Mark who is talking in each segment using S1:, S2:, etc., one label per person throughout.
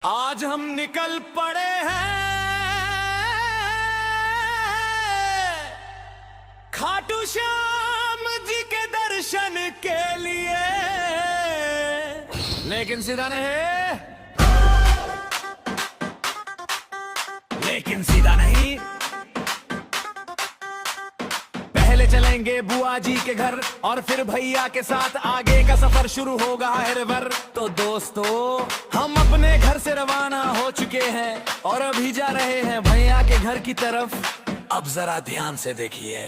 S1: आज हम निकल पड़े हैं खाटू श्याम जी के दर्शन के लिए, लेकिन सीधा नहीं, पहले चलेंगे बुआ जी के घर और फिर भैया के साथ आगे का सफर शुरू होगा हरवर। तो दोस्तों, हम अपने घर से रवाना हो चुके हैं और अभी जा रहे हैं भैया के घर की तरफ। अब जरा ध्यान से देखिए।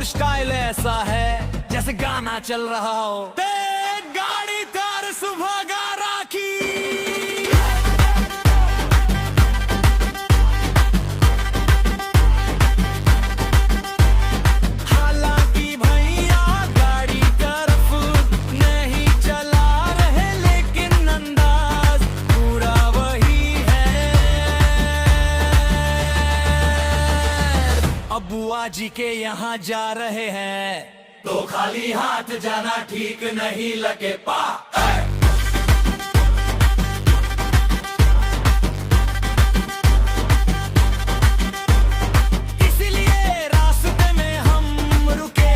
S1: स्टाइल ऐसा है जैसे गाना चल रहा हो, गाड़ी तार सुबह गा राखी। हालांकि भैया गाड़ी तरफ नहीं चला रहे, लेकिन अंदाज पूरा वही है। अब बुआ जी के यहाँ जा रहे हैं तो खाली हाथ जाना ठीक नहीं लगे पा। इसलिए रास्ते में हम रुके,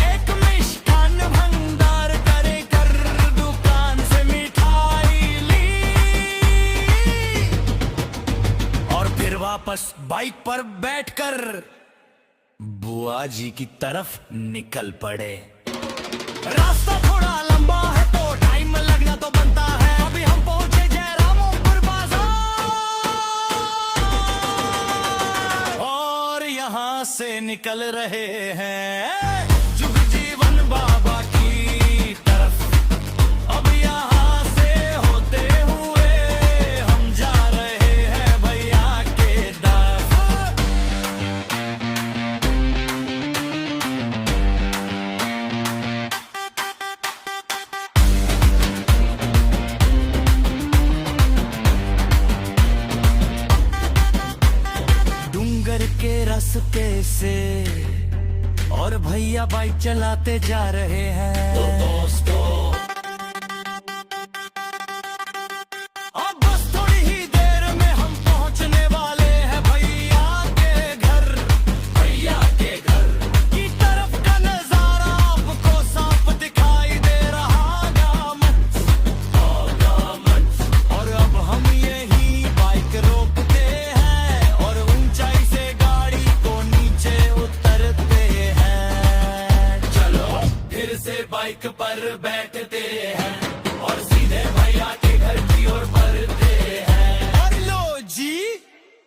S1: एक मिष्ठान भंडार करे कर दुकान से मिठाई ली और फिर वापस बाइक पर बैठकर बुआ जी की तरफ निकल पड़े। रास्ता थोड़ा लंबा है तो टाइम लगना तो बनता है। अभी हम पहुंचे जयरामपुर बाजार और यहाँ से निकल रहे हैं जुग जीवन बाबा की तरफ। अब यहाँ से होते हुए हम जा रहे हैं भैया के दर। के रास्ते से और भैया बाइक चलाते जा रहे हैं। तो दोस्तों, अब बस थोड़ी ही देर में हम पहुंचने वाले हैं भैया के घर। भैया के घर की तरफ का नजारा आपको साफ दिखाई दे रहा गामच। और अब हम यही बाइक रोकते हैं और ऊंचाई से बाइक पर बैठते हैं और सीधे भैया के घर की ओर बढ़ते हैं। और लो जी,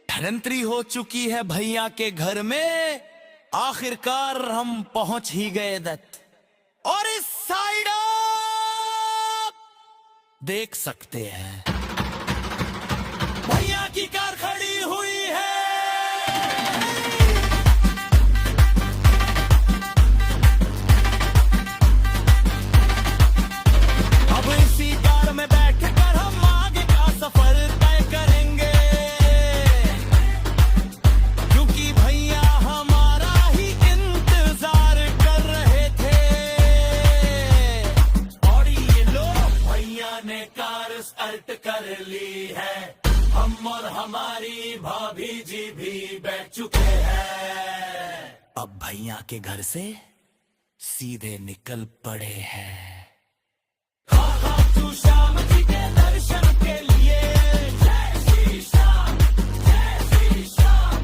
S1: धनंतरी हो चुकी है भैया के घर में। आखिरकार हम पहुंच ही गए दत्त। और इस साइड देख सकते हैं भैया की कार खड़ी हुई है। कर ली है, हम और हमारी भाभी जी भी बैठ चुके हैं। अब भैया के घर से सीधे निकल पड़े हैं खाटू श्याम जी के दर्शन के लिए। जय श्री श्याम, जय श्री श्याम।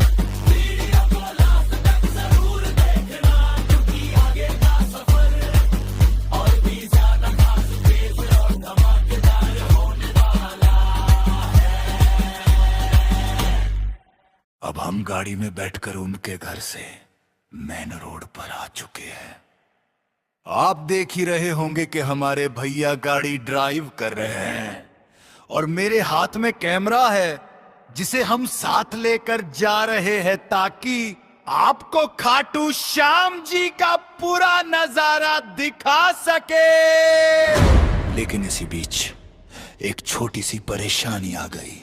S1: वीडियो को लास्ट तक जरूर देखना, क्योंकि आगे का सफर और भी ज्यादा खास तेज और धमाकेदार होने वाला है। अब हम गाड़ी में बैठकर उनके घर से मेन रोड पर आ चुके हैं। आप देख ही रहे होंगे कि हमारे भैया गाड़ी ड्राइव कर रहे हैं और मेरे हाथ में कैमरा है जिसे हम साथ लेकर जा रहे हैं ताकि आपको खाटू श्याम जी का पूरा नजारा दिखा सके। लेकिन इसी बीच एक छोटी सी परेशानी आ गई।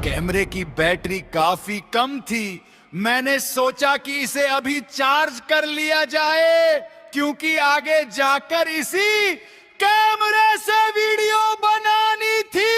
S1: कैमरे की बैटरी काफी कम थी। मैंने सोचा कि इसे अभी चार्ज कर लिया जाए, क्योंकि आगे जाकर इसी कैमरे से वीडियो बनानी थी।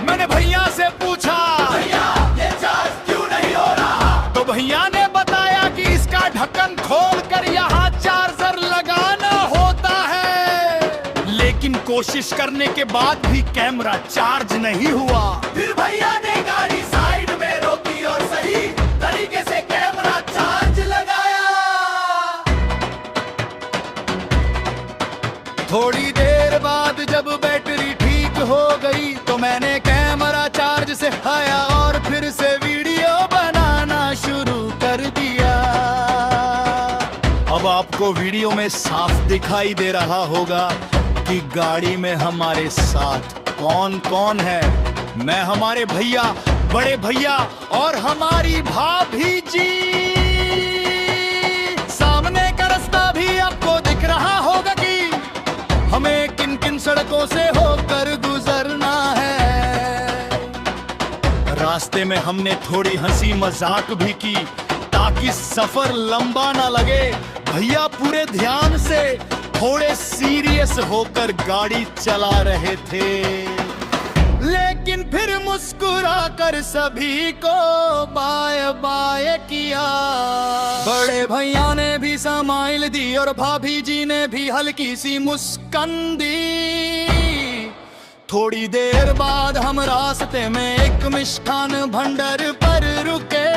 S1: मैंने भैया से पूछा, भैया ये चार्ज क्यों नहीं हो रहा? तो भैया ने बताया कि इसका ढक्कन खोलकर यहाँ चार्जर लगाना होता है। लेकिन कोशिश करने के बाद भी कैमरा चार्ज नहीं हुआ। फिर भैया ने गाड़ी साइड में रोकी और सही तरीके से कैमरा चार्ज लगाया। थोड़ी देर बाद जब बैटरी ठीक हो गई तो मैंने कैमरा चार्ज से हटाया और फिर से वीडियो बनाना शुरू कर दिया। अब आपको वीडियो में साफ दिखाई दे रहा होगा कि गाड़ी में हमारे साथ कौन कौन है। मैं, हमारे भैया, बड़े भैया और हमारी भाभी जी। सामने का रास्ता भी आपको दिख रहा होगा कि हमें किन किन सड़कों से होकर गुजरना है। रास्ते में हमने थोड़ी हंसी मजाक भी की ताकि सफर लंबा ना लगे। भैया पूरे ध्यान से थोड़े सीरियस होकर गाड़ी चला रहे थे, लेकिन फिर मुस्कुरा कर सभी को बाय बाय किया। बड़े भैया ने भी स्माइल दी और भाभी जी ने भी हल्की सी मुस्कान दी। थोड़ी देर बाद हम रास्ते में एक मिष्ठान भंडार पर रुके।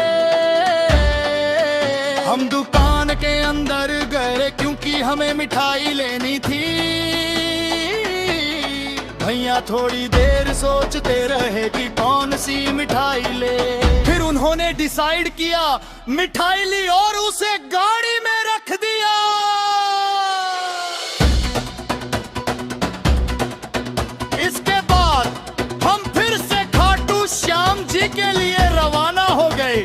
S1: हम दुकान के अंदर गए क्योंकि हमें मिठाई लेनी थी। भैया थोड़ी देर सोचते रहे कि कौन सी मिठाई ले। फिर उन्होंने डिसाइड किया, मिठाई ली और उसे गाड़ी में रख दिया। इसके बाद हम फिर से खाटू श्याम जी के लिए रवाना हो गए।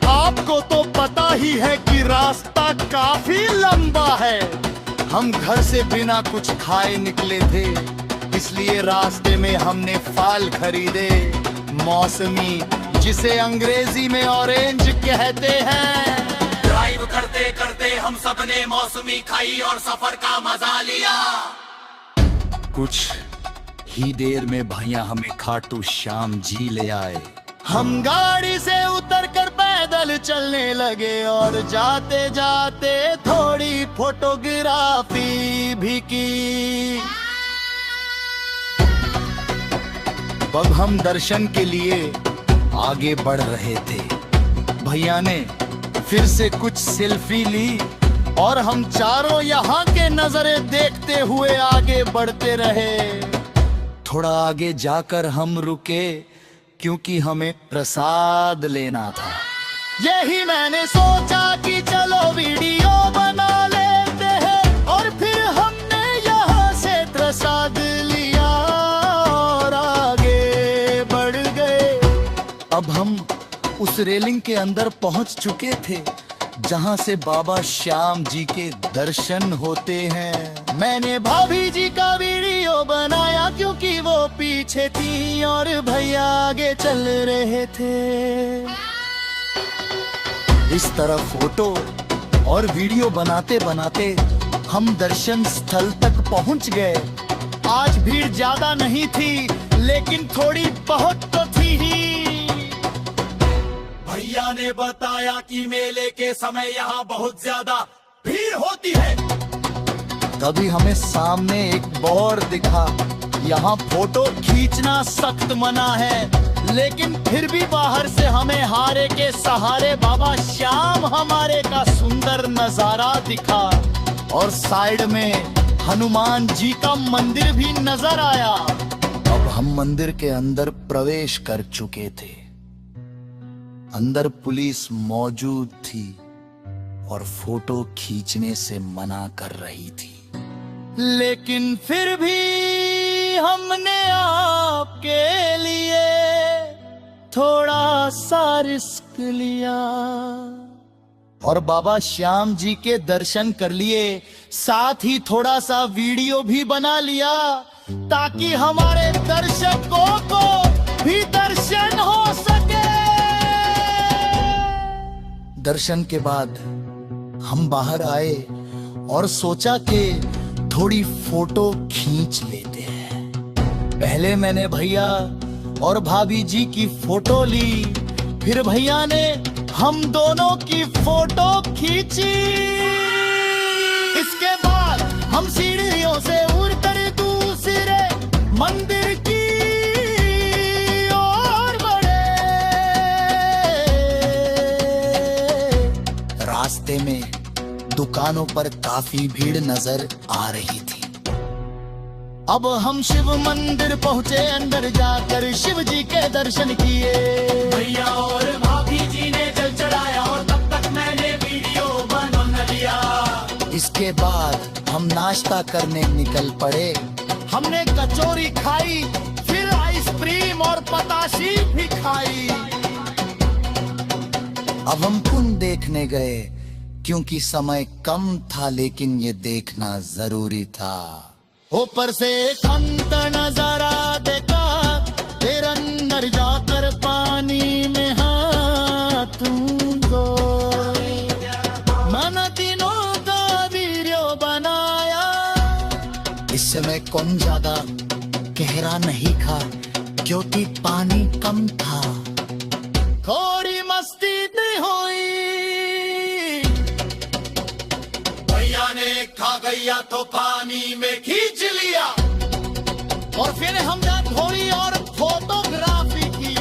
S1: आपको तो पता ही है कि रास्ता काफी लंबा है। हम घर से बिना कुछ खाए निकले थे, इसलिए रास्ते में हमने फल खरीदे। मौसमी, जिसे अंग्रेजी में ऑरेंज कहते हैं। ड्राइव करते करते हम सब ने मौसमी खाई और सफर का मजा लिया। कुछ ही देर में भैया हमें खाटू श्याम जी ले आए। हम गाड़ी से उतरकर पैदल चलने लगे और जाते जाते थोड़ी फोटोग्राफी भी की। अब हम दर्शन के लिए आगे बढ़ रहे थे। भैया ने फिर से कुछ सेल्फी ली और हम चारों यहाँ के नज़ारे देखते हुए आगे बढ़ते रहे। थोड़ा आगे जाकर हम रुके क्योंकि हमें प्रसाद लेना था। यही मैंने सोचा कि चलो वीडियो बना लेते हैं, और फिर हमने यहाँ से प्रसाद लिया और आगे बढ़ गए। अब हम उस रेलिंग के अंदर पहुंच चुके थे जहां से बाबा श्याम जी के दर्शन होते हैं। मैंने भाभी जी का वीडियो बनाया क्योंकि वो पीछे थी और भैया आगे चल रहे थे। इस तरह फोटो और वीडियो बनाते बनाते हम दर्शन स्थल तक पहुंच गए। आज भीड़ ज्यादा नहीं थी, लेकिन थोड़ी बहुत तो थी ही। भैया ने बताया कि मेले के समय यहाँ बहुत ज्यादा भीड़ होती है। तभी हमें सामने एक बोर्ड दिखा, यहाँ फोटो खींचना सख्त मना है। लेकिन फिर भी बाहर से हमें हारे के सहारे बाबा श्याम हमारे का सुंदर नजारा दिखा, और साइड में हनुमान जी का मंदिर भी नजर आया। अब हम मंदिर के अंदर प्रवेश कर चुके थे। अंदर पुलिस मौजूद थी और फोटो खींचने से मना कर रही थी। लेकिन फिर भी हमने आपके लिए थोड़ा सा रिस्क लिया और बाबा श्याम जी के दर्शन कर लिए, साथ ही थोड़ा सा वीडियो भी बना लिया ताकि हमारे दर्शकों को भी दर्शन हो सके। दर्शन के बाद हम बाहर आए और सोचा कि थोड़ी फोटो खींच लेते हैं। पहले मैंने भैया और भाभी जी की फोटो ली, फिर भैया ने हम दोनों की फोटो खींची। इसके बाद हम सीढ़ियों से उड़कर दूसरे मंदिर की ओर बढ़े। रास्ते में दुकानों पर काफी भीड़ नजर आ रही थी। अब हम शिव मंदिर पहुंचे, अंदर जाकर शिव जी के दर्शन किए।
S2: भैया और भाभी जी ने जल चढ़ाया और तब तक मैंने वीडियो बना लिया।
S1: इसके बाद हम नाश्ता करने निकल पड़े। हमने कचौरी खाई, फिर आइसक्रीम और पताशी भी खाई। अब हम कुंड देखने गए क्योंकि समय कम था, लेकिन ये देखना जरूरी था। ऊपर से एक अंत नजारा देखा, फिर अंदर जाकर पानी में हाथ धो मन तीनों का वीडियो बनाया। इस समय कौन ज्यादा गहरा नहीं था क्योंकि पानी कम था। थोड़ी मस्ती नहीं हुई,
S2: भैया ने खा गया तो पानी में खींच लिया
S1: और फिर हमने थोड़ी और फोटोग्राफी की।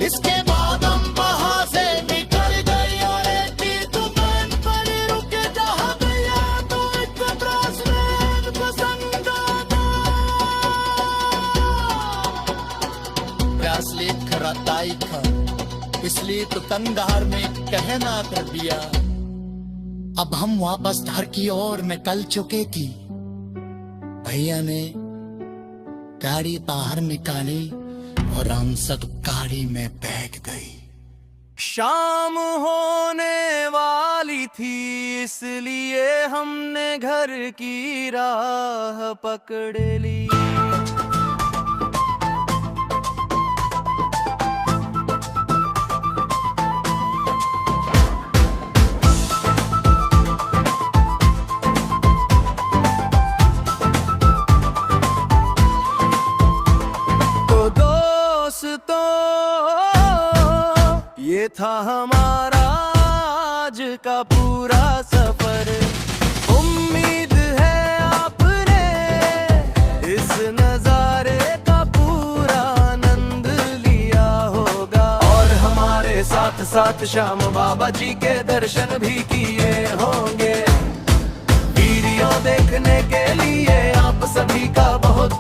S1: इसके बाद हम वहां से निकल गए और एक दुकान पर रुके जहां भैया तो एक ब्रेसलेट पसंद आया। ब्रेसलेट खराताई था, इसलिए दुकानदार ने कहना कर दिया। अब हम वापस घर की ओर निकल चुके थी। भैया ने गाड़ी बाहर निकाली और हम सब गाड़ी में बैठ गई।
S3: शाम होने वाली थी, इसलिए हमने घर की राह पकड़ ली। ये था हमारा आज का पूरा सफर। उम्मीद है आपने इस नजारे का पूरा आनंद लिया होगा और हमारे साथ साथ श्याम बाबा जी के दर्शन भी किए होंगे। वीडियो देखने के लिए आप सभी का बहुत